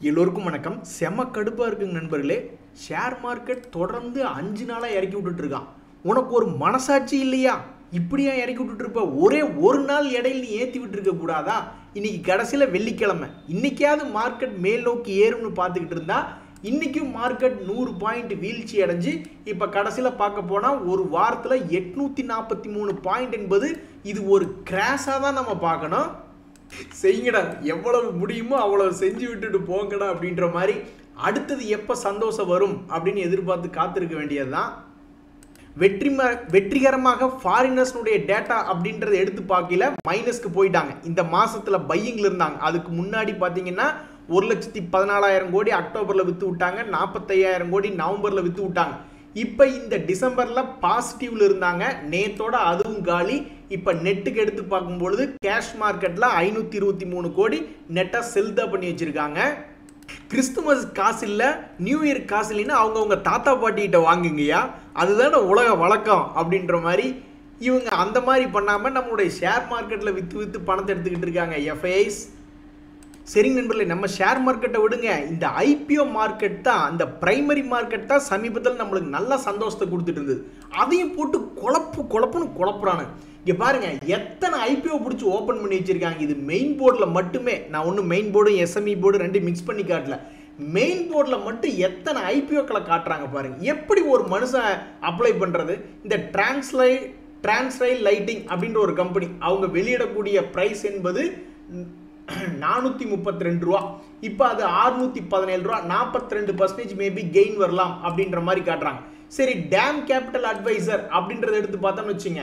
எல்லோருக்கும் வணக்கம். செம கடுப்பாக இருக்குங்க நண்பர்களே. ஷேர் மார்க்கெட் தொடர்ந்து 5 நாளாக இறக்கி விட்டுட்டு இருக்கான். உனக்கு ஒரு மனசாட்சி இல்லையா? இப்படியா இறக்கி விட்டுட்டு இருப்ப? ஒரே ஒரு நாள் இடையில் நீ ஏற்றி விட்டு இருக்க கூடாதா? இன்னைக்கு கடைசியில் வெள்ளிக்கிழமை, இன்னைக்காவது மார்க்கெட் மேல் நோக்கி ஏறும்னு பார்த்துக்கிட்டு இருந்தா இன்றைக்கும் மார்க்கெட் 100 பாயிண்ட் வீழ்ச்சி அடைஞ்சு இப்போ கடைசியில் பார்க்க போனால் ஒரு வாரத்தில் 843 பாயிண்ட் என்பது இது ஒரு கிராஷாக தான் நம்ம பார்க்கணும். செய்யுங்கடா, எவ்வளவு முடியுமோ அவ்வளவு செஞ்சு விட்டுட்டு போங்கடா அப்படின்ற மாதிரி அடுத்தது எப்போ சந்தோஷம் வரும் அப்படின்னு எதிர்பார்த்து காத்திருக்க வேண்டியதுதான். வெற்றிகரமாக ஃபாரினர்ஸ்னுடைய டேட்டா அப்படின்றத எடுத்து பார்க்கல மைனஸ்க்கு போயிட்டாங்க. இந்த மாசத்துல பையிங்ல இருந்தாங்க. அதுக்கு முன்னாடி பார்த்தீங்கன்னா 1,14,000 கோடி அக்டோபரில் விற்று விட்டாங்க, 45,000 கோடி நவம்பரில் விற்று விட்டாங்க. இப்போ இந்த டிசம்பரில் பாசிட்டிவ்ல இருந்தாங்க, நேத்தோட அதுவும் காலி. இப்போ நெட்டுக்கு எடுத்து பார்க்கும்பொழுது கேஷ் மார்க்கெட்டில் 523 கோடி நெட்டாக செல் தான் பண்ணி வச்சுருக்காங்க. கிறிஸ்துமஸ் காசு இல்லை, நியூ இயர் காசு இல்லைன்னா அவங்கவுங்க தாத்தா பாட்டிகிட்ட வாங்குங்கய்யா, அதுதானே உலக வழக்கம் அப்படின்ற மாதிரி இவங்க அந்த மாதிரி பண்ணாமல் நம்மளுடைய ஷேர் மார்க்கெட்டில் விற்று பணத்தை எடுத்துக்கிட்டு இருக்காங்க எஃப்ஐஸ். சரிங்க நண்பர்களே, நம்ம ஷேர் மார்க்கெட்டை விடுங்க, இந்த ஐபிஓ மார்க்கெட் தான், அந்த பிரைமரி மார்க்கெட் தான் சமீபத்தில் நம்மளுக்கு நல்ல சந்தோஷத்தை கொடுத்துட்டு இருந்தது. அதையும் போட்டு குழப்புன்னு குழப்புறானு. இங்கே பாருங்க, எத்தனை ஐபிஓ பிடிச்சி ஓப்பன் பண்ணி வச்சிருக்காங்க. இது மெயின் போர்டில் மட்டுமே, நான் ஒன்றும் மெயின் போர்டும் எஸ்எம்இ போர்டு ரெண்டும் மிக்ஸ் பண்ணி காட்டல, மெயின் போர்டில் மட்டும் எத்தனை ஐபிஓக்களை காட்டுறாங்க பாருங்க. எப்படி ஒரு மனுஷன் அப்ளை பண்ணுறது? இந்த டிரான்ஸ்ரைல் லைட்டிங் அப்படின்ற ஒரு கம்பெனி, அவங்க வெளியிடக்கூடிய ப்ரைஸ் என்பது 432 ரூபா. இப்போ அது 617 ரூபா, 42% மேபி கெயின் வரலாம் அப்படின்ற மாதிரி காட்டுறாங்க. சரி, டேம் கேபிட்டல் அட்வைசர் அப்படின்றத எடுத்து பார்த்தோம்னு வச்சுங்க,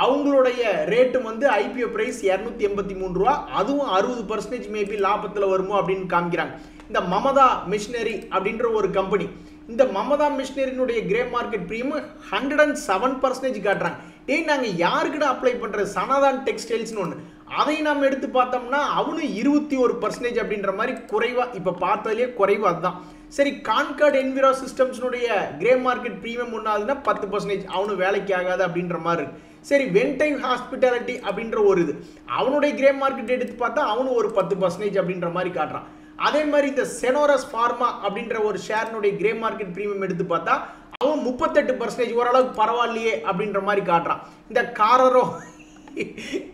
அவங்களுடைய ரேட்டு வந்து ஐபிஓ பிரைஸ் 283 ரூபா, அதுவும் 60% மேபி லாபத்தில் வருமோ அப்படின்னு காமிக்கிறாங்க. இந்த மமதா மிஷினரி அப்படின்ற ஒரு கம்பெனி, இந்த மமதா மிஷினரினுடைய கிரே மார்க்கெட் பிரீமியம் 107% காட்டுறாங்க. டேய், நாங்கள் யாருக்கிட்ட அப்ளை பண்ணுறது? சனாதான் டெக்ஸ்டைல்ஸ்னு ஒன்று, அதை நாம் எடுத்து பார்த்தோம்னா அவனும் 21% அப்படின்ற மாதிரி குறைவாக, இப்போ பார்த்ததுலேயே குறைவாக அதுதான். சரி, கான்கார்ட் என்விரோ சிஸ்டம்ஸ்னுடைய கிரே மார்க்கெட் ப்ரீமியம் ஒன்றாதுன்னா 10%, அவனு வேலைக்கு ஆகாது அப்படின்ற மாதிரி இருக்கு. சரி, வென்டைம் ஹாஸ்பிட்டாலிட்டி அப்படின்ற ஒரு இது, அவனுடைய கிரே மார்க்கெட் எடுத்து பார்த்தா அவனு ஒரு 10% அப்படின்ற மாதிரி காட்டுறான். அதே மாதிரி இந்த செனோரஸ் ஃபார்மா அப்படின்ற ஒரு ஷேர்னுடைய கிரே மார்க்கெட் ப்ரீமியம் எடுத்து பார்த்தா அவன் 38%, ஓரளவுக்கு பரவாயில்லையே அப்படின்ற மாதிரி காட்டுறான். இந்த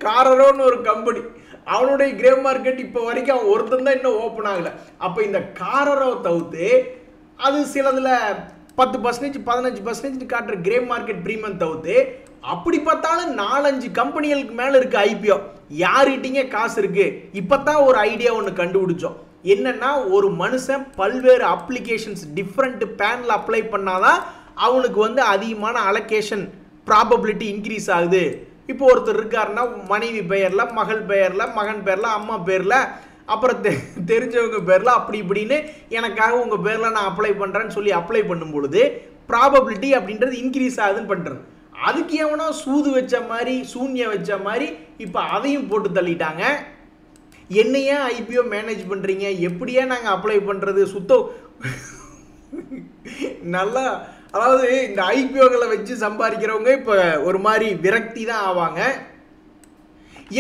காரரோன்னு ஒரு கம்பெனி, அவனுடைய கிரே மார்க்கெட் இப்போ வரைக்கும் அவன் ஒருத்தன் தான் இன்னும் ஓப்பன் ஆகலை. அப்போ இந்த காரரோ தவிர்த்து அது சிலதில் 10%, 15% காட்டுற கிரே மார்க்கெட் ப்ரீமியம் தவிர்த்து அப்படி பார்த்தாலும் 4-5 கம்பெனிகளுக்கு மேலே இருக்கு ஐபிஓ. யார்கிட்டீங்க காசு இருக்கு? இப்போ தான் ஒரு ஐடியா ஒன்று கண்டுபிடிச்சோம். என்னன்னா, ஒரு மனுஷன் பல்வேறு அப்ளிகேஷன்ஸ் டிஃப்ரெண்ட் பேனில் அப்ளை பண்ணாதான் அவனுக்கு வந்து அதிகமான அலோகேஷன் ப்ராபபிலிட்டி இன்க்ரீஸ் ஆகுது. இப்போ ஒருத்தர் இருக்காருன்னா மனைவி பெயரில், மகள் பெயரில், மகன் பேரில், அம்மா பேரில், அப்புறம் தெரிஞ்சவங்க பேரில், அப்படி இப்படின்னு எனக்காக உங்கள் பேரில் நான் அப்ளை பண்ணுறேன்னு சொல்லி அப்ளை பண்ணும் பொழுது ப்ராபபிலிட்டி அப்படின்றது இன்க்ரீஸ் ஆகுதுன்னு பண்ணுறது. அதுக்கு எவனோ சூது வச்ச மாதிரி, சூன்யம் வச்ச மாதிரி இப்போ அதையும் போட்டு தள்ளிட்டாங்க. என்னையே ஐபிஓ மேனேஜ் பண்ணுறீங்க, எப்படியே நாங்கள் அப்ளை பண்ணுறது? சுத்தம் நல்லா, அதாவது இந்த ஐபிஓக்களை வச்சு சம்பாதிக்கிறவங்க இப்போ ஒரு மாதிரி விரக்தி தான் ஆவாங்க.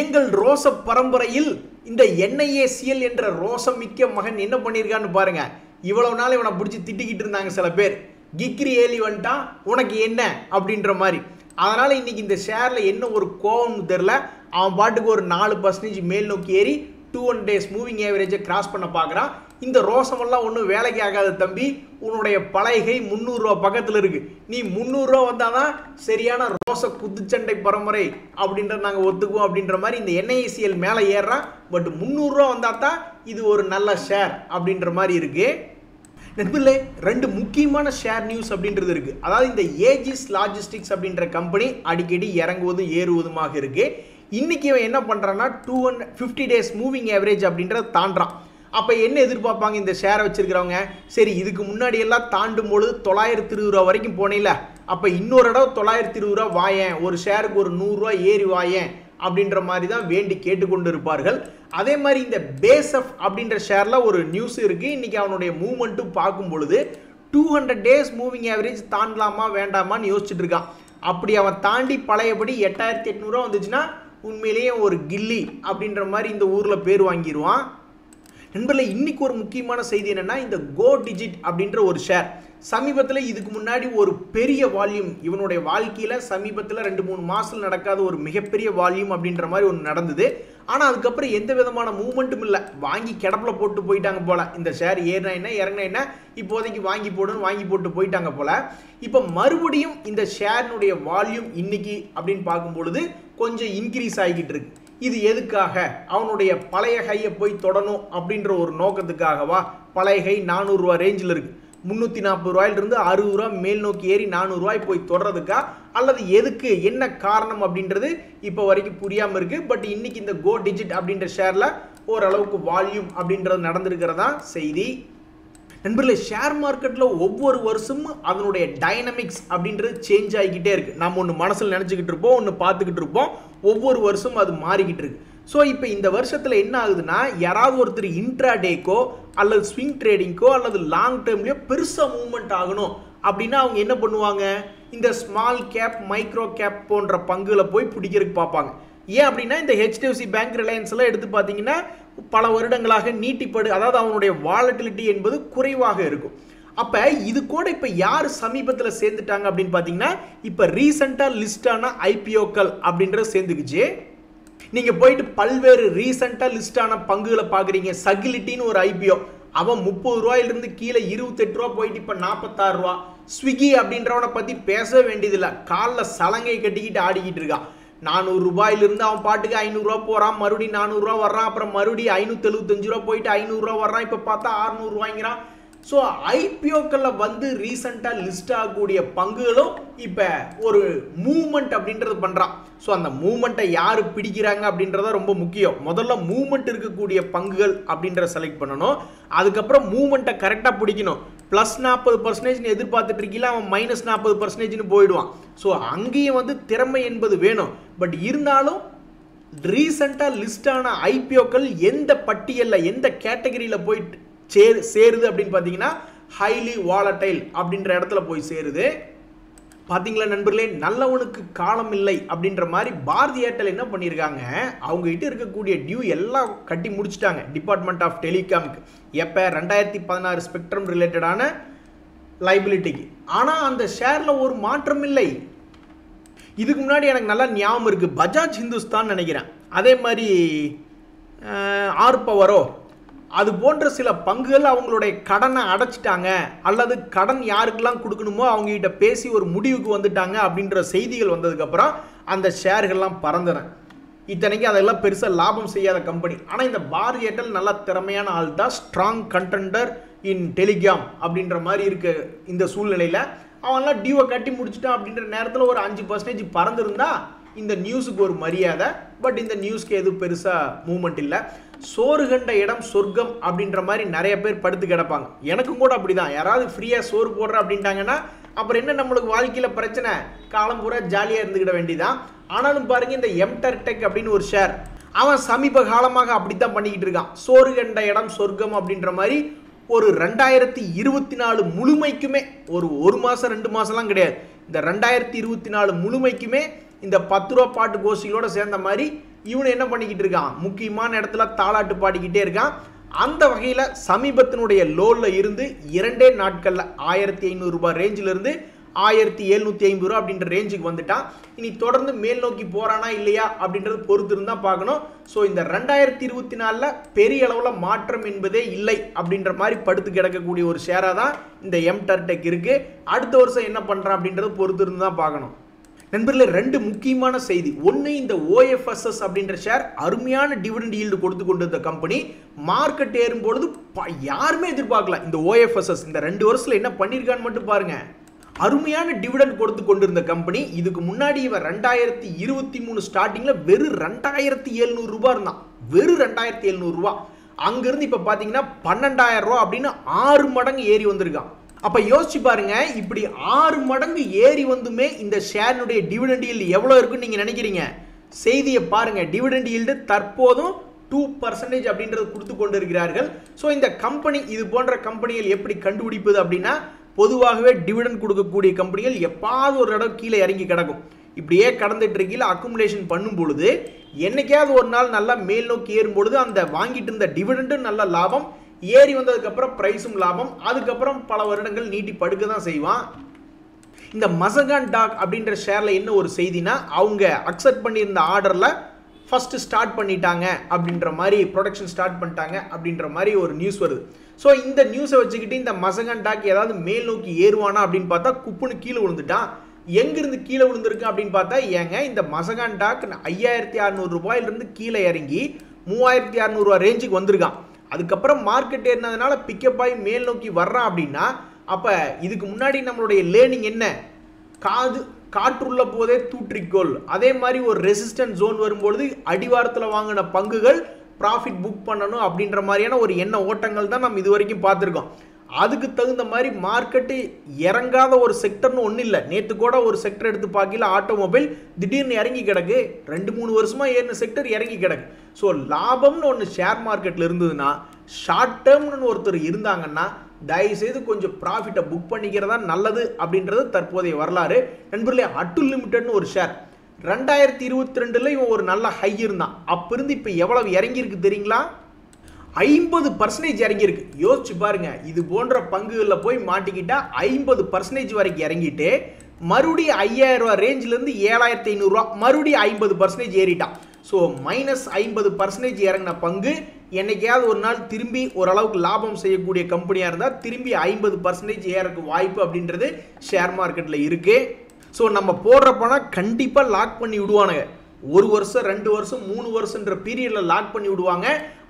எங்கள் ரோச பரம்பரையில் இந்த என்ஐஏசிஎல் என்ற ரோசமிக்க மகன் என்ன பண்ணியிருக்கான்னு பாருங்க. இவ்வளவு நாள் இவனை பிடிச்சி திட்டிக்கிட்டு இருந்தாங்க சில பேர், கிக்ரி ஏலி வந்துட்டான் உனக்கு என்ன அப்படின்ற மாதிரி. அதனால் இன்னைக்கு இந்த ஷேரில் என்ன ஒரு கோவம்னு தெரில, அவன் பாட்டுக்கு ஒரு 4% மேல் நோக்கி ஏறி 200 days மூவிங் ஏவரேஜை கிராஸ் பண்ண பார்க்குறான். இந்த ரோசமெல்லாம் ஒன்றும் வேலைக்கு ஆகாத தம்பி, உன்னுடைய பலகை 300 ரூபா பக்கத்தில் இருக்கு. நீ 300 ரூபா வந்தால் தான் சரியான ரோச குத்துச்சண்டை பரம்பரை அப்படின்றத நாங்கள் ஒத்துக்குவோம் அப்படின்ற மாதிரி இந்த என்ஐசிஎல் மேலே ஏறுறான். பட் 300 ரூபா வந்தால் தான் இது ஒரு நல்ல ஷேர் அப்படின்ற மாதிரி இருக்கு. நண்பர்களே, 2 முக்கியமான ஷேர் நியூஸ் அப்படின்றது இருக்கு. அதாவது இந்த ஏஜிஸ் லாஜிஸ்டிக்ஸ் அப்படின்ற கம்பெனி அடிக்கடி இறங்குவதும் ஏறுவதுமாக இருக்கு. இன்னைக்கு இவன் என்ன பண்ணுறான்னா 250 days மூவிங் ஏவரேஜ் அப்படின்றத தாண்டான். அப்போ என்ன எதிர்பார்ப்பாங்க இந்த ஷேரை வச்சிருக்கிறவங்க? சரி, இதுக்கு முன்னாடி எல்லாம் தாண்டும் பொழுது 920 ரூபா வரைக்கும் போனேல, அப்போ இன்னொரு இடம் 920 ரூபா வாயேன், ஒரு ஷேருக்கு ஒரு 100 ரூபா ஏறி வாயேன் அப்படின்ற மாதிரி தான் வேண்டி கேட்டுக்கொண்டு இருப்பார்கள். அதே மாதிரி இந்த பேஸ்எஃப் அப்படின்ற ஷேரில் ஒரு நியூஸ் இருக்குது. இன்றைக்கி அவனுடைய மூவ்மெண்ட்டும் பார்க்கும் பொழுது 200 days மூவிங் ஆவரேஜ் தாண்டலாமா வேண்டாமான்னு யோசிச்சுட்டு இருக்கான். அப்படி அவன் தாண்டி பழையபடி 8800 வந்துச்சுன்னா உண்மையிலேயே ஒரு கில்லி அப்படின்ற மாதிரி இந்த ஊரில் பேர் வாங்கிடுவான். நண்பர்களே, இன்னைக்கு ஒரு முக்கியமான செய்தி என்னன்னா, இந்த கோ டிஜிட் அப்படின்ற ஒரு ஷேர் சமீபத்தில் இதுக்கு முன்னாடி ஒரு பெரிய வால்யூம், இவனுடைய வாழ்க்கையில சமீபத்தில் 2-3 மாசத்துல நடக்காத ஒரு மிகப்பெரிய வால்யூம் அப்படின்ற மாதிரி ஒன்று நடந்தது. ஆனால் அதுக்கப்புறம் எந்த விதமான மூவ்மெண்ட்டும் இல்லை. வாங்கி கிடப்பில் போட்டு போயிட்டாங்க போல. இந்த ஷேர் ஏறினா என்ன இறங்கினா என்ன, இப்போதைக்கு வாங்கி போட்டு போயிட்டாங்க போல. இப்போ மறுபடியும் இந்த ஷேரினுடைய வால்யூம் இன்னைக்கு அப்படின்னு பார்க்கும் பொழுது கொஞ்சம் இன்க்ரீஸ் ஆகிக்கிட்டு இருக்கு. இது எதுக்காக? அவனுடைய பழைய ஹையை போய் தொடணும் அப்படின்ற ஒரு நோக்கத்துக்காகவா? பழைய ஹை 400 ரூபா ரேஞ்சில் இருக்கு. 340 ரூபாயிலிருந்து 60 ரூபா மேல் நோக்கி ஏறி 400 ரூபாய் போய் தொடர்றதுக்கா, அல்லது எதுக்கு, என்ன காரணம் அப்படின்றது இப்போ வரைக்கும் புரியாமல் இருக்கு. பட் இன்னைக்கு இந்த கோ டிஜிட் அப்படின்ற ஷேர்ல ஓரளவுக்கு வால்யூம் அப்படின்றது நடந்திருக்கிறதா செய்தி. நண்பர்களே, ஷேர் மார்க்கெட்டில் ஒவ்வொரு வருஷமும் அதனுடைய டைனமிக்ஸ் அப்படின்றது சேஞ்ச் ஆகிக்கிட்டே இருக்கு. நம்ம ஒன்று மனசில் நினச்சிக்கிட்டு இருப்போம், ஒன்று பார்த்துக்கிட்டு இருப்போம். ஒவ்வொரு வருஷமும் அது மாறிக்கிட்டு இருக்கு. ஸோ இப்போ இந்த வருஷத்தில் என்ன ஆகுதுன்னா, யாராவது ஒருத்தர் இன்ட்ராடேக்கோ அல்லது ஸ்விங் ட்ரேடிங்கோ அல்லது லாங் டேர்ம்லையோ பெருசாக மூவ்மெண்ட் ஆகணும் அப்படின்னா அவங்க என்ன பண்ணுவாங்க, இந்த ஸ்மால் கேப் மைக்ரோ கேப் போன்ற பங்குகளை போய் பிடிக்கிறதுக்கு பார்ப்பாங்க. ஏன் அப்படின்னா, இந்த HDFC பேங்க், ரிலையன்ஸ் எல்லாம் எடுத்து பார்த்தீங்கன்னா பல வருடங்களாக நீட்டிப்படு, அதாவது அவனுடைய வாலட்டிலிட்டி என்பது குறைவாக இருக்கும். அப்போ இது கூட இப்போ யார் சமீபத்தில் சேர்ந்துட்டாங்க அப்படின்னு பார்த்தீங்கன்னா, இப்போ ரீசெண்டாக லிஸ்டான ஐபிஓக்கள் அப்படின்றது சேர்ந்துக்குச்சு. நீங்கள் போயிட்டு பல்வேறு ரீசெண்டாக லிஸ்டான பங்குகளை பார்க்குறீங்க. சகிலிட்டின்னு ஒரு ஐபிஓ, அவன் 30 ரூபாயிலிருந்து கீழே 28 ரூபா போயிட்டு இப்போ 46 ரூபா. ஸ்விக்கி அப்படின்றவனை பற்றி பேசவே வேண்டியதில்லை. காலில் சலங்கை கட்டிக்கிட்டு ஆடிக்கிட்டு இருக்கான். 400 ரூபாயிலிருந்து அவன் பாட்டுக்கு 500 ரூபா போகிறான், மறுபடியும் 400 ரூபா வர்றான், அப்புறம் மறுபடியும் 575 ரூபா போயிட்டு 500 ரூபா வர்றான், இப்போ பார்த்தா 600 ரூபாய்ங்கிறான். ஸோ ஐபிஓக்களில் வந்து ரீசெண்டாக லிஸ்ட் ஆகக்கூடிய பங்குகளும் இப்போ ஒரு மூவ்மெண்ட் அப்படின்றது பண்ணுறான். ஸோ அந்த மூவ்மெண்ட்டை யார் பிடிக்கிறாங்க அப்படின்றத ரொம்ப முக்கியம். முதல்ல மூவ்மெண்ட் இருக்கக்கூடிய பங்குகள் அப்படின்றத செலக்ட் பண்ணணும். அதுக்கப்புறம் மூவ்மெண்ட்டை கரெக்டாக பிடிக்கணும். +40% எதிர்பார்த்துட்டு இருக்கீங்களா, அவன் -40% போயிடுவான். ஸோ அங்கேயும் வந்து திறமை என்பது வேணும். பட் இருந்தாலும் ரீசெண்டாக லிஸ்டான ஐபிஓக்கள் எந்த பட்டியலில், எந்த கேட்டகரியில் போயிட்டு சேருது அப்படின்னு பார்த்தீங்கன்னா, ஹைலி வாலடைல் அப்படின்ற இடத்துல போய் சேருது. பார்த்தீங்களா நண்பர்களே, நல்லவனுக்கு காலம் இல்லை அப்படின்ற மாதிரி பாரதி ஏர்டெல் என்ன பண்ணியிருக்காங்க, அவங்க கிட்ட இருக்கக்கூடிய டியூ எல்லாம் கட்டி முடிச்சுட்டாங்க டிபார்ட்மெண்ட் ஆஃப் டெலிகாம்க்கு. எப்போ? 2016 ஸ்பெக்ட்ரம் ரிலேட்டடான லைபிலிட்டிக்கு. ஆனால் அந்த ஷேரில் ஒரு மாற்றம் இல்லை. இதுக்கு முன்னாடி எனக்கு நல்லா ஞாபகம் இருக்குது, பஜாஜ் ஹிந்துஸ்தான் நினைக்கிறேன், அதே மாதிரி ஆர்பவரோ, அது போன்ற சில பங்குகள் அவங்களுடைய கடனை அடைச்சிட்டாங்க, அல்லது கடன் யாருக்கெல்லாம் கொடுக்கணுமோ அவங்ககிட்ட பேசி ஒரு முடிவுக்கு வந்துட்டாங்க அப்படின்ற செய்திகள் வந்ததுக்கப்புறம் அந்த ஷேர்கள்லாம் பறந்துறேன். இத்தனைக்கு அதெல்லாம் பெருசாக லாபம் செய்யாத கம்பெனி. ஆனால் இந்த பாரதி ஏர்டெல் நல்ல திறமையான ஆள் தான், ஸ்ட்ராங் கண்டெண்டர் இன் டெலிகாம் அப்படின்ற மாதிரி இருக்கு. இந்த சூழ்நிலையில் அவன்லாம் டியூவை கட்டி முடிச்சுட்டான் அப்படின்ற நேரத்தில் ஒரு 5% பறந்துருந்தா இந்த நியூஸுக்கு ஒரு மரியாதை. பட் இந்த நியூஸ்க்கு எதுவும் பெருசாக மூவ்மெண்ட் இல்லை. சோறு கண்ட இடம் சொர்க்கம் அப்படின்ற மாதிரி நிறைய பேர் படுத்து கிடப்பாங்க. எனக்கும் கூட அப்படி தான். யாராவது ஃப்ரீயாக சோறு போடுற அப்படின்ட்டாங்கன்னா அப்புறம் என்ன நம்மளுக்கு வாழ்க்கையில் பிரச்சனை, காலம் பூரா ஜாலியாக இருந்துக்கிட வேண்டியதான். ஆனாலும் பாருங்கள், இந்த எம்டர்டெக் அப்படின்னு ஒரு ஷேர், அவன் சமீப காலமாக அப்படித்தான் பண்ணிக்கிட்டு இருக்கான். சோறு கண்ட இடம் சொர்க்கம் அப்படின்ற மாதிரி ஒரு 2024 முழுமைக்குமே, ஒரு மாதம் 2 மாதம்லாம் கிடையாது, இந்த 2024 முழுமைக்குமே இந்த 10 ரூபா பாட்டு கோஷிகளோட சேர்ந்த மாதிரி இவனை என்ன பண்ணிக்கிட்டு இருக்கான், முக்கியமான இடத்துல தாளாட்டு பாடிக்கிட்டே இருக்கான். அந்த வகையில் சமீபத்தினுடைய லோவில் இருந்து 2 நாட்களில் 1500 ரூபாய் ரேஞ்சிலிருந்து 1750 ரூபா அப்படின்ற ரேஞ்சுக்கு வந்துட்டான். இனி தொடர்ந்து மேல் நோக்கி போறானா இல்லையா அப்படின்றது பொறுத்து இருந்தா பார்க்கணும். ஸோ இந்த 2024 பெரிய அளவில் மாற்றம் என்பதே இல்லை அப்படின்ற மாதிரி படுத்து கிடக்கக்கூடிய ஒரு ஷேராக தான் இந்த எம்டர்டெக் இருக்கு. அடுத்த வருஷம் என்ன பண்றான் அப்படின்றது பொறுத்து இருந்து தான் பார்க்கணும். நண்பர்களே, 2 முக்கியமான செய்தி. ஒன்று, இந்த OFSS அப்படின்ற ஷேர் அருமையான டிவிடெண்ட் ஈல்டு கொடுத்து கொண்டு இருந்த கம்பெனி. மார்க்கெட் ஏறும் பொழுது யாருமே எதிர்பார்க்கல. இந்த OFSS இந்த 2 வருஷத்துல என்ன பண்ணியிருக்கான்னு மட்டும் பாருங்க. அருமையான டிவிடெண்ட் கொடுத்து கொண்டிருந்த கம்பெனி. இதுக்கு முன்னாடி இவன் 2023 ஸ்டார்டிங்ல வெறும் 2700 ரூபாய் இருந்தான். வெறும் 2700 ரூபாய். அங்கிருந்து இப்ப பாத்தீங்கன்னா 12000 ரூபாய் அப்படின்னு 6 மடங்கு ஏறி வந்திருக்கான். அப்ப யோசிச்சு பாருங்க, இப்படி 6 மடங்கு ஏறி வந்துமே இந்த ஷேரினுடைய டிவிடெண்ட் ஈல்டு எவ்வளவு இருக்குன்னு நீங்க நினைக்கிறீங்க? செய்தியை பாருங்க. டிவிடெண்ட் ஈல்டு தற்போதும் 2% அப்படின்றது கொடுத்து கொண்டு இருக்கிறார்கள். ஸோ இந்த கம்பெனி, இது போன்ற கம்பெனிகள் எப்படி கண்டுபிடிப்பது அப்படின்னா, பொதுவாகவே டிவிடெண்ட் கொடுக்கக்கூடிய கம்பெனிகள் எப்பாவது ஒரு இடம் கீழே இறங்கி கிடக்கும். இப்படியே கடந்துட்டு இருக்கீங்க அக்குமுலேஷன் பண்ணும் பொழுது என்னைக்காவது ஒரு நாள் நல்லா மேல் நோக்கி ஏறும் பொழுது அந்த வாங்கிட்டு இருந்த டிவிடெண்டும் நல்ல லாபம், ஏறி வந்ததுக்கப்புறம் ப்ரைஸும் லாபம், அதுக்கப்புறம் பல வருடங்கள் நீட்டி படுக்க தான் செய்வான். இந்த மசகான் டாக் அப்படின்ற ஷேரில் என்ன ஒரு செய்தினா, அவங்க அக்செப்ட் பண்ணியிருந்த ஆர்டரில் ஃபஸ்ட்டு ஸ்டார்ட் பண்ணிட்டாங்க அப்படின்ற மாதிரி, ப்ரொடக்ஷன் ஸ்டார்ட் பண்ணிட்டாங்க அப்படின்ற மாதிரி ஒரு நியூஸ் வருது. ஸோ இந்த நியூஸை வச்சுக்கிட்டு இந்த மசகான் டாக் ஏதாவது மேல் நோக்கி ஏறுவானா அப்படின்னு பார்த்தா குப்புன்னு கீழே விழுந்துட்டான். எங்கிருந்து கீழே விழுந்திருக்கு அப்படின்னு பார்த்தா, ஏங்க இந்த மசகான் டாக் 5600 ரூபாயிலிருந்து கீழே இறங்கி 3600 ரூபா ரேஞ்சுக்கு வந்திருக்கான். அதுக்கப்புறம் மார்க்கெட் ஏறினதுனால பிக்கப் ஆகி மேல் நோக்கி வர்றான் அப்படின்னா, அப்போ இதுக்கு முன்னாடி நம்மளுடைய லேர்னிங் என்ன? காற்றுள்ள போதே தூற்றிக்கோள். அதே மாதிரி ஒரு ரெசிஸ்டன்ட் ஜோன் வரும்பொழுது அடிவாரத்தில் வாங்கின பங்குகள் ப்ராஃபிட் புக் பண்ணணும் அப்படின்ற மாதிரியான ஒரு எண்ண ஓட்டங்கள் தான் நம்ம இது வரைக்கும் பார்த்துருக்கோம். அதுக்கு தகுந்த மாதிரி மார்க்கெட்டு இறங்காத ஒரு செக்டர்னு ஒன்றும் இல்லை. நேற்று கூட ஒரு செக்டர் எடுத்து பார்க்கல, ஆட்டோமொபைல் திடீர்னு இறங்கி கிடக்கு. 2-3 வருஷமாக ஏறின செக்டர் இறங்கி கிடக்கு. ஸோ லாபம்னு ஒன்று ஷேர் மார்க்கெட்டில் இருந்ததுன்னா, ஷார்ட் டேர்ம்னு ஒருத்தர் இருந்தாங்கன்னா தயவுசெய்து கொஞ்சம் ப்ராஃபிட்டை புக் பண்ணிக்கிறதா நல்லது அப்படின்றது தற்போதைய வரலாறு. நண்பர்களே, அட்டுல் லிமிடெட்னு ஒரு ஷேர் 2022 இவன் ஒரு நல்ல ஹை இருந்தான். அப்போ இருந்து இப்போ எவ்வளவு இறங்கியிருக்கு தெரியுங்களா? 50% இறங்கியிருக்கு. யோசிச்சு பாருங்க, இது போன்ற பங்குகளில் போய் மாட்டிக்கிட்டா 50% வரைக்கும் இறங்கிட்டு மறுபடியும் 5000 ரூபா ரேஞ்சிலேருந்து 7500 ரூபா மறுபடியும் 50% ஏறிட்டான். ஸோ -50% இறங்கின பங்கு என்னைக்காவது ஒரு நாள் திரும்பி ஓரளவுக்கு லாபம் செய்யக்கூடிய கம்பெனியாக இருந்தால் திரும்பி 50% ஏறக்கு வாய்ப்பு அப்படின்றது ஷேர் மார்க்கெட்டில் இருக்குது. ஸோ நம்ம போடுற பணம் கண்டிப்பாக லாக் பண்ணி விடுவானுங்க. 1 வருஷம் 2 வருஷம் 3 வருஷன்ற பீரியடில் லாக் பண்ணி விடுவாங்க.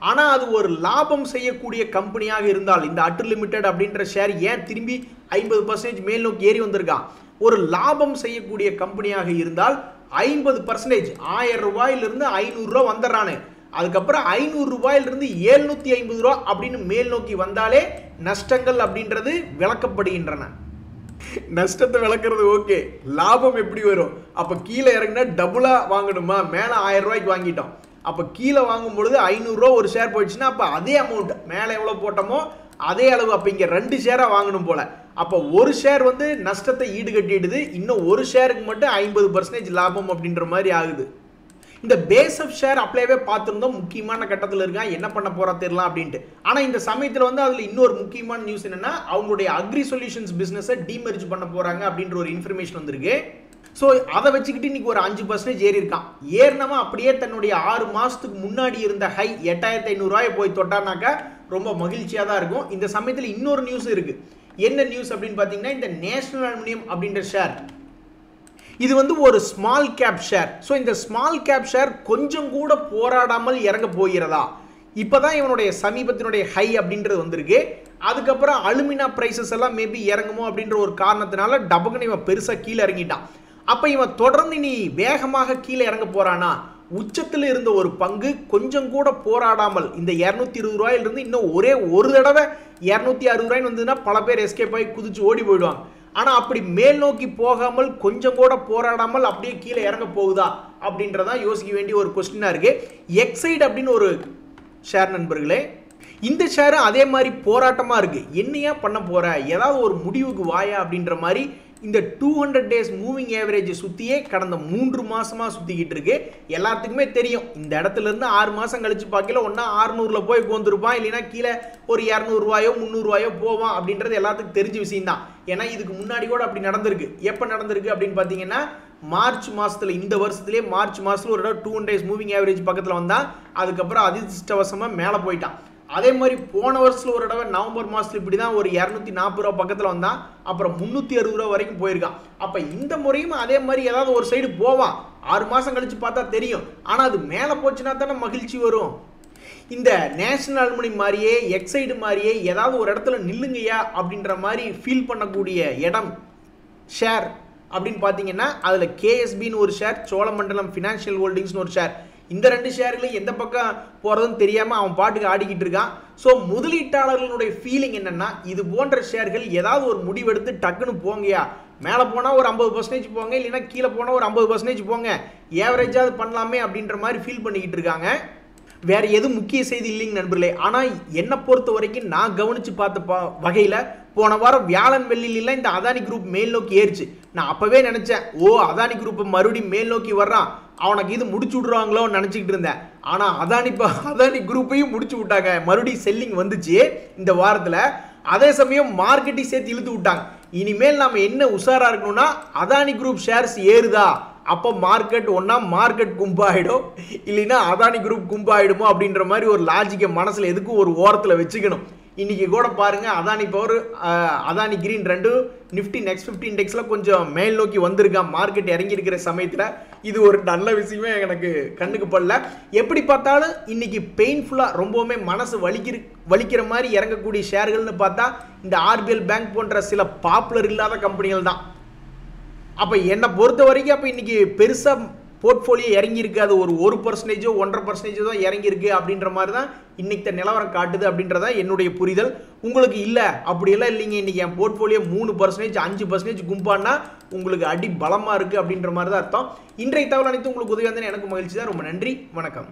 ஆனால் அது ஒரு லாபம் செய்யக்கூடிய கம்பெனியாக இருந்தால், இந்த அட்டுல் லிமிடெட் அப்படின்ற ஷேர் ஏன் திரும்பி 50% மேல் நோக்கி ஏறி வந்திருக்கான்? ஒரு லாபம் செய்யக்கூடிய கம்பெனியாக இருந்தால் 50% 1000 ரூபாயிலிருந்து 500 ரூபா வந்துடுறானு. அதுக்கப்புறம் 500 ரூபாயிலிருந்து 750 ரூபா அப்படின்னு மேல் நோக்கி வந்தாலே நஷ்டங்கள் அப்படின்றது விளக்கப்படுகின்றன. நஷ்டத்தை விளக்குறது ஓகே, லாபம் எப்படி வரும்? அப்போ கீழே இறங்கினா டபுளாக வாங்கணுமா? மேலே 1000 ரூபாய்க்கு வாங்கிட்டோம், அப்போ கீழே வாங்கும் பொழுது 500 ரூபா ஒரு ஷேர் போயிடுச்சுன்னா அப்போ அதே அமௌண்ட் மேலே எவ்வளோ போட்டோமோ அதே அளவு. அப்போ இங்கே 2 ஷேராக வாங்கணும் போல. அப்போ ஒரு ஷேர் வந்து நஷ்டத்தை ஈடுகட்டிடுது, இன்னும் ஒரு ஷேருக்கு மட்டும் 50% லாபம் அப்படின்ற மாதிரி ஆகுது. இந்த பேஸ் ஆஃப் ஷேர் அப்ளைவே பார்த்துருந்தோம், முக்கியமான கட்டத்தில் இருக்கான், என்ன பண்ண போறா தெரியலாம் அப்படின்ட்டு. ஆனால் இந்த சமயத்தில் வந்து அதில் இன்னொரு முக்கியமான நியூஸ் என்னன்னா, அவங்களுடைய அக்ரி சொல்யூஷன்ஸ் பிஸ்னஸை டீமர்ஜ் பண்ண போறாங்க அப்படின்ற ஒரு இன்ஃபர்மேஷன் வந்திருக்கு. ஸோ அதை வச்சுக்கிட்டு இன்னைக்கு ஒரு 5% ஏறி இருக்கான். ஏறினவன் அப்படியே தன்னுடைய 6 மாதத்துக்கு முன்னாடி இருந்த ஹை 8500 ரூபாயை போய் தொட்டானாக்கா ரொம்ப மகிழ்ச்சியாக தான் இருக்கும். இந்த சமயத்தில் இன்னொரு நியூஸ் இருக்கு. என்ன நியூஸ் அப்படின்னு பார்த்தீங்கன்னா, இந்த நேஷனல் அலுமினியம் அப்படின்ற ஷேர் இது வந்து ஒரு ஸ்மால் கேப் ஷேர். ஸோ இந்த ஸ்மால் கேப் ஷேர் கொஞ்சம் கூட போராடாமல் இறங்க போகிறதா? இப்போதான் இவனுடைய சமீபத்தினுடைய ஹை அப்படின்றது வந்திருக்கு. அதுக்கப்புறம் அலுமினா பிரைசஸ் எல்லாம் மேபி இறங்குமோ அப்படின்ற ஒரு காரணத்தினால டபக்குன்னு இவன் பெருசாக கீழே இறங்கிட்டான். அப்போ இவன் தொடர்ந்து நீ வேகமாக கீழே இறங்க போறானா? உச்சத்தில் இருந்த ஒரு பங்கு கொஞ்சம் கூட போராடாமல் இந்த 220 ரூபாயிலிருந்து இன்னும் ஒரே ஒரு தடவை 260 ரூபாய்னு வந்ததுன்னா பல பேர் எஸ்கேப் ஆகி குதிச்சு ஓடி போயிடுவாங்க. ஆனால் அப்படி மேல் நோக்கி போகாமல் கொஞ்சம் கூட போராடாமல் அப்படியே கீழே இறங்க போகுதா அப்படின்றதான் யோசிக்க வேண்டிய ஒரு கொஸ்டினாக இருக்கு. எக்ஸைட் அப்படின்னு ஒரு ஷேர் நண்பர்களே, இந்த ஷேர் அதே மாதிரி போராட்டமாக இருக்கு. என்னையா பண்ண போற, ஏதாவது ஒரு முடிவுக்கு வாயா அப்படின்ற மாதிரி இந்த 200 days மூவிங் ஆவரேஜ் சுற்றியே கடந்த 3 மாசமாக சுற்றிக்கிட்டு இருக்கு. எல்லாத்துக்குமே தெரியும், இந்த இடத்துல இருந்து 6 மாதம் கழிச்சு பார்க்கல ஒன்றா 600 போய் கோந்துருப்பான், இல்லைன்னா கீழே ஒரு 200 ரூபாயோ 300 ரூபாயோ போவான் அப்படின்றது எல்லாத்துக்கும் தெரிஞ்ச விஷயம் தான். ஏன்னா இதுக்கு முன்னாடி கூட அப்படி நடந்திருக்கு. எப்போ நடந்திருக்கு அப்படின்னு பார்த்தீங்கன்னா, மார்ச் மாதத்தில், இந்த வருஷத்துலேயே மார்ச் மாதத்தில் ஒரு 200 days மூவிங் ஆவரேஜ் பக்கத்தில் வந்தான். அதுக்கப்புறம் அதிர்ஷ்டவசமாக மேலே போயிட்டான். அதே மாதிரி போன வருஷத்தில் ஒரு தடவை நவம்பர் மாதத்தில் இப்படி தான் ஒரு 240 ரூபா பக்கத்தில் வந்தான். அப்புறம் 360 ரூபா வரைக்கும் போயிருக்கான். அப்போ இந்த முறையும் அதே மாதிரி ஏதாவது ஒரு சைடு போவான். 6 மாதம் கழிச்சு பார்த்தா தெரியும். ஆனால் அது மேலே போச்சுன்னா தானே மகிழ்ச்சி வரும். இந்த நேஷனல் அலுமினியம் மாதிரியே எக்ஸைடு மாதிரியே ஏதாவது ஒரு இடத்துல நில்லுங்கய்யா அப்படின்ற மாதிரி ஃபீல் பண்ணக்கூடிய இடம் ஷேர் அப்படின்னு பார்த்தீங்கன்னா, அதில் கேஎஸ்பின்னு ஒரு ஷேர், சோழமண்டலம் ஃபினான்ஷியல் ஹோல்டிங்ஸ்னு ஒரு ஷேர். இந்த 2 ஷேர்களையும் எந்த பக்கம் போகிறதுன்னு தெரியாமல் அவன் பாட்டுக்கு ஆடிக்கிட்டு இருக்கான். ஸோ முதலீட்டாளர்களுடைய ஃபீலிங் என்னென்னா, இது போன்ற ஷேர்கள் ஏதாவது ஒரு முடிவெடுத்து டக்குன்னு போங்கயா, மேலே போனால் ஒரு 50% போங்க, இல்லைன்னா கீழே போனால் ஒரு 50% போங்க, ஏவரேஜாவது பண்ணலாமே அப்படின்ற மாதிரி ஃபீல் பண்ணிக்கிட்டு இருக்காங்க. வேற எதுவும் முக்கிய செய்தி இல்லைங்க நண்பர்களே. ஆனால் என்னை பொறுத்த வரைக்கும் நான் கவனித்து பார்த்த வகையில் போன வாரம் வியாழன் வெள்ளியில இந்த அதானி குரூப் மேல் நோக்கி ஏறிச்சு. நான் அப்பவே நினைச்சேன், அதானி குரூப் மறுபடியும் மேல் நோக்கி வர்றான், அவனுக்கு இது முடிச்சு விடுறாங்களோன்னு நினச்சிக்கிட்டு இருந்தேன். ஆனால் அதானி குரூப்பையும் முடிச்சு விட்டாங்க. மறுபடியும் செல்லிங் வந்துச்சு இந்த வாரத்தில். அதே சமயம் மார்க்கெட்டையும் சேர்த்து இழுத்து விட்டாங்க. இனிமேல் நம்ம என்ன உஷாரா இருக்கணும்னா, அதானி குரூப் ஷேர்ஸ் ஏறுதா அப்போ மார்க்கெட் கும்பாயிடும், இல்லைன்னா அதானி குரூப் கும்பாயிடுமோ அப்படின்ற மாதிரி ஒரு லாஜிக்கை மனசில் எதுக்கும் ஒரு ஓரத்தில் வச்சுக்கணும். இன்னைக்கு கூட பாருங்க, அதானி பவர், அதானி கிரீன் ரெண்டும் நிஃப்டி நெக்ஸ்ட் 50 இண்டெக்ஸில் கொஞ்சம் மேல் நோக்கி வந்திருக்கா. மார்க்கெட் இறங்கி இருக்கிற சமயத்தில் இது ஒரு நல்ல விஷயமே எனக்கு கண்ணுக்கு படல. எப்படி பார்த்தாலும் இன்னைக்கு பெயின்ஃபுல்லாக ரொம்பவுமே மனசு வலிக்கிற மாதிரி இறங்கக்கூடிய ஷேர்கள்னு பார்த்தா இந்த ஆர்பிஎல் பேங்க் போன்ற சில பாப்புலர் இல்லாத கம்பெனிகள் தான். அப்போ என்னை பொறுத்த வரைக்கும் அப்போ இன்னைக்கு பெருசாக போர்ட்ஃபோலியோ இறங்கியிருக்கு, அது ஒரு 1% 1.5% தான் இறங்கியிருக்கு அப்படின்ற மாதிரி தான் இன்னைக்கு நிலவரம் காட்டுது அப்படின்றதா என்னுடைய புரிதல். உங்களுக்கு இல்லை அப்படியெல்லாம் இல்லைங்க, இன்னைக்கு என் போர்ட்ஃபோலியோ 3%, 5% கும்பான்னா உங்களுக்கு அடி பலமாக இருக்குது அப்படின்ற மாதிரி தான் அர்த்தம். இன்றைய தகவல் அனைத்து உங்களுக்கு உதவி வந்தேன்னு எனக்கு மகிழ்ச்சி தான். ரொம்ப நன்றி, வணக்கம்.